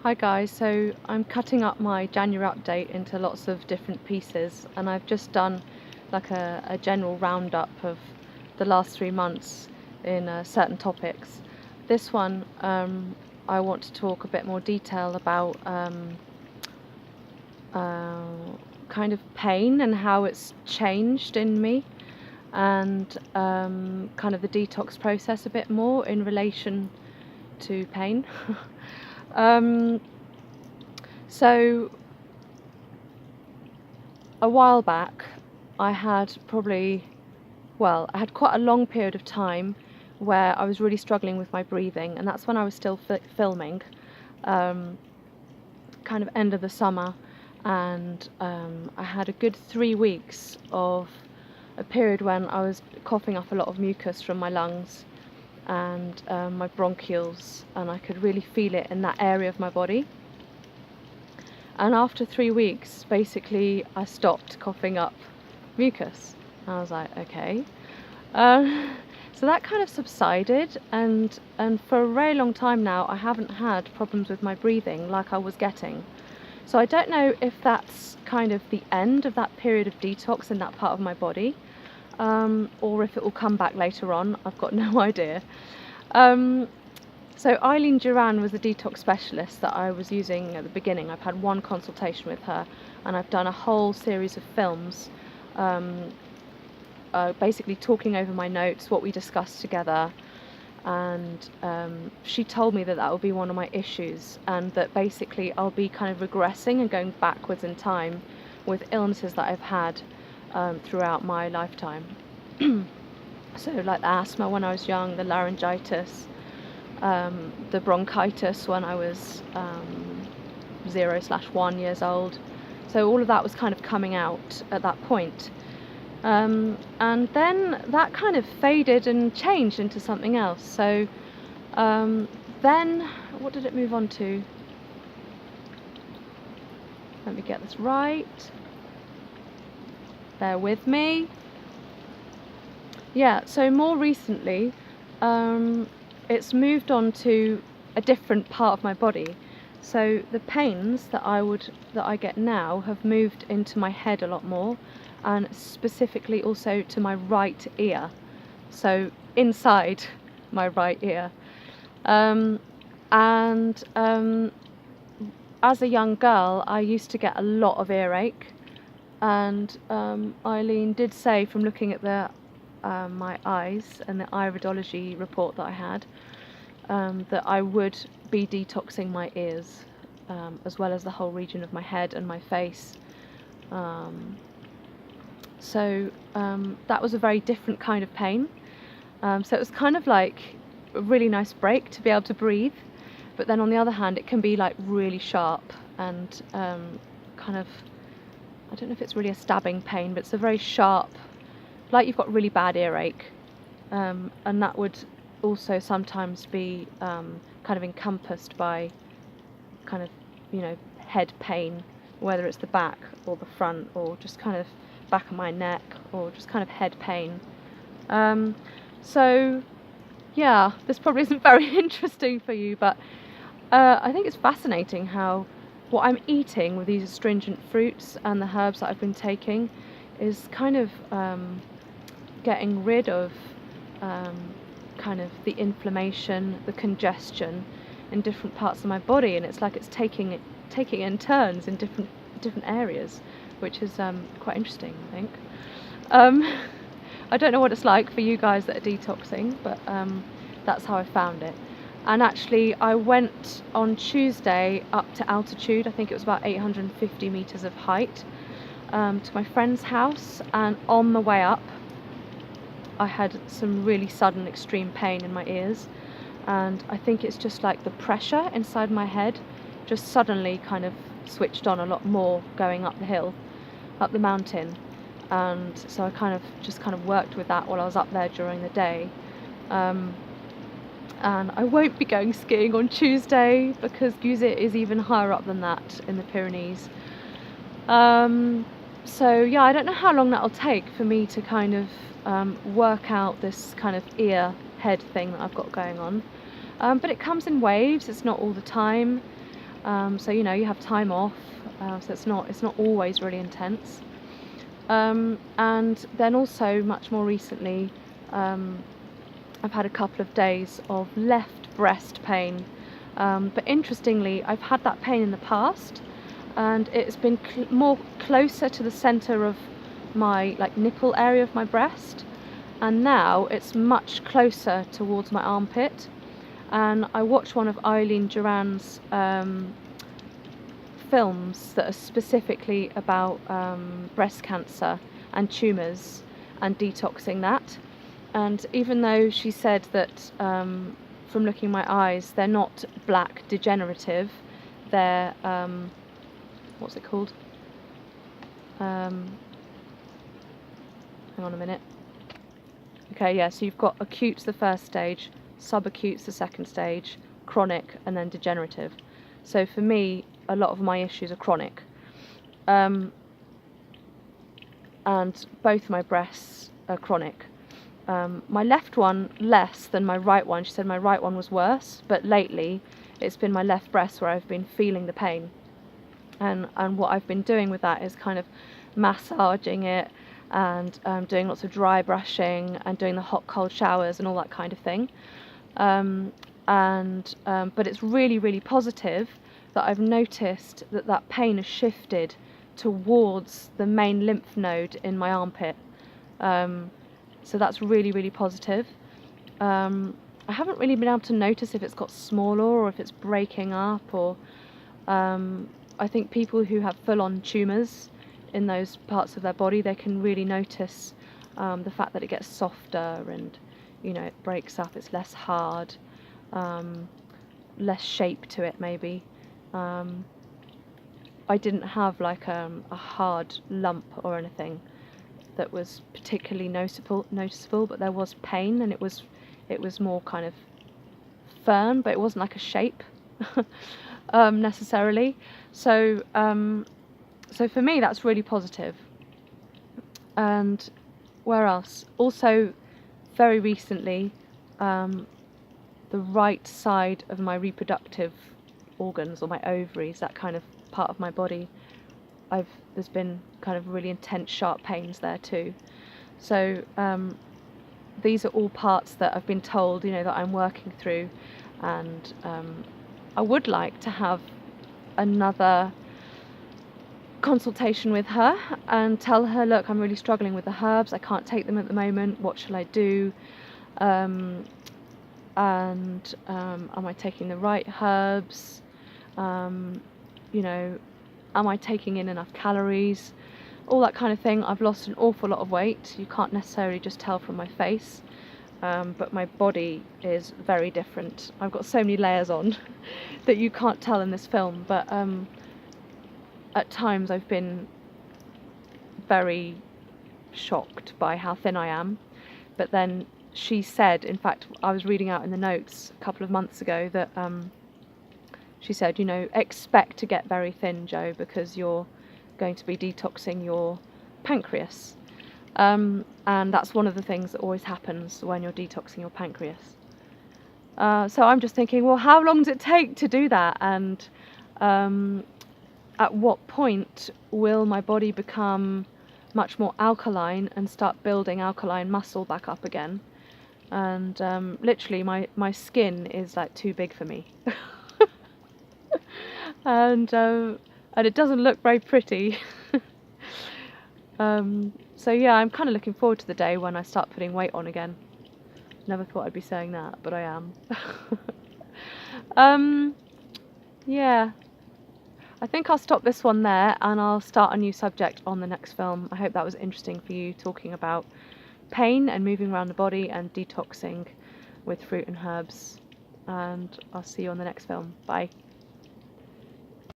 Hi guys, so I'm cutting up my January update into lots of different pieces, and I've just done like a general roundup of the last 3 months in certain topics. This one, I want to talk a bit more detail about uh, kind of pain and how it's changed in me, and kind of the detox process a bit more in relation to pain. um, So, a while back, I had I had quite a long period of time where I was really struggling with my breathing, and that's when I was still filming, um, kind of end of the summer, and I had a good 3 weeks of a period when I was coughing up a lot of mucus from my lungs and my bronchials, and I could really feel it in that area of my body. And after 3 weeks, basically, I stopped coughing up mucus. I was like, okay. So that kind of subsided, and for a very long time now, I haven't had problems with my breathing like I was getting. So I don't know if that's kind of the end of that period of detox in that part of my body, or if it will come back later on. I've got no idea. So Ailin Duran was the detox specialist that I was using at the beginning. I've had one consultation with her, and I've done a whole series of films, basically talking over my notes, what we discussed together, and she told me that that would be one of my issues, and that basically I'll be kind of regressing and going backwards in time with illnesses that I've had throughout my lifetime. So like the asthma when I was young, the laryngitis, the bronchitis when I was 0/1 years old. So all of that was kind of coming out at that point. And then that kind of faded and changed into something else. So then, what did it move on to? Let me get this right. Bear with me. Yeah, so more recently, it's moved on to a different part of my body. So the pains that I get now have moved into my head a lot more, and specifically also to my right ear. So inside my right ear. And as a young girl, I used to get a lot of earache, and Ailin did say, from looking at my eyes and the iridology report that I had, that I would be detoxing my ears, as well as the whole region of my head and my face. So that was a very different kind of pain. So it was kind of like a really nice break to be able to breathe, but then on the other hand, it can be like really sharp and kind of, I don't know if it's really a stabbing pain, but it's a very sharp, like you've got really bad earache, and that would also sometimes be kind of encompassed by kind of, head pain, whether it's the back or the front or just kind of back of my neck or just kind of head pain. So yeah, this probably isn't very interesting for you, but I think it's fascinating how what I'm eating with these astringent fruits and the herbs that I've been taking is kind of getting rid of kind of the inflammation, the congestion in different parts of my body, and it's like it's taking in turns in different areas, which is quite interesting, I think. I don't know what it's like for you guys that are detoxing, but that's how I found it. And actually, I went on Tuesday up to altitude. I think it was about 850 meters of height, to my friend's house, and on the way up, I had some really sudden extreme pain in my ears, and I think it's just like the pressure inside my head just suddenly kind of switched on a lot more going up the hill, up the mountain. And so I kind of worked with that while I was up there during the day. And I won't be going skiing on Tuesday because Guzit is even higher up than that in the Pyrenees. So yeah, I don't know how long that'll take for me to kind of work out this kind of ear head thing that I've got going on. But it comes in waves, it's not all the time. So you know, you have time off, so it's not always really intense. And then also much more recently, I've had a couple of days of left breast pain. But interestingly, I've had that pain in the past, and it's been more closer to the center of my like nipple area of my breast, and now it's much closer towards my armpit. And I watched one of Ailin Duran's films that are specifically about breast cancer and tumours and detoxing that. And even though she said that from looking in my eyes, they're not black degenerative, they're what's it called? Hang on a minute. Okay, yeah, so you've got acute's the first stage, subacute's the second stage, chronic, and then degenerative. So for me, a lot of my issues are chronic. And both my breasts are chronic. My left one less than my right one. She said my right one was worse, but lately it's been my left breast where I've been feeling the pain. And what I've been doing with that is kind of massaging it and doing lots of dry brushing and doing the hot cold showers and all that kind of thing. But it's really, really positive that I've noticed that pain has shifted towards the main lymph node in my armpit. So that's really, really positive. I haven't really been able to notice if it's got smaller or if it's breaking up, or I think people who have full-on tumours in those parts of their body, they can really notice the fact that it gets softer and, you know, it breaks up, it's less hard, less shape to it maybe. I didn't have like a hard lump or anything that was particularly noticeable, but there was pain, and it was more kind of firm, but it wasn't like a shape necessarily. So for me, that's really positive. And where else? Also, very recently, the right side of my reproductive organs, or my ovaries, that kind of part of my body, there's been kind of really intense sharp pains there too. So these are all parts that I've been told, you know, that I'm working through, and I would like to have another consultation with her and tell her, look, I'm really struggling with the herbs, I can't take them at the moment, what shall I do? Am I taking the right herbs? You know, am I taking in enough calories? All that kind of thing. I've lost an awful lot of weight. You can't necessarily just tell from my face, but my body is very different. I've got so many layers on that you can't tell in this film, but at times I've been very shocked by how thin I am. But then she said, in fact, I was reading out in the notes a couple of months ago that she said, you know, expect to get very thin, Jo, because you're going to be detoxing your pancreas. And that's one of the things that always happens when you're detoxing your pancreas. So I'm just thinking, well, how long does it take to do that? And at what point will my body become much more alkaline and start building alkaline muscle back up again? And literally my skin is like too big for me. And it doesn't look very pretty. So yeah, I'm kind of looking forward to the day when I start putting weight on again. Never thought I'd be saying that, but I am. Yeah, I think I'll stop this one there, and I'll start a new subject on the next film. I hope that was interesting for you, talking about pain and moving around the body and detoxing with fruit and herbs. And I'll see you on the next film. Bye.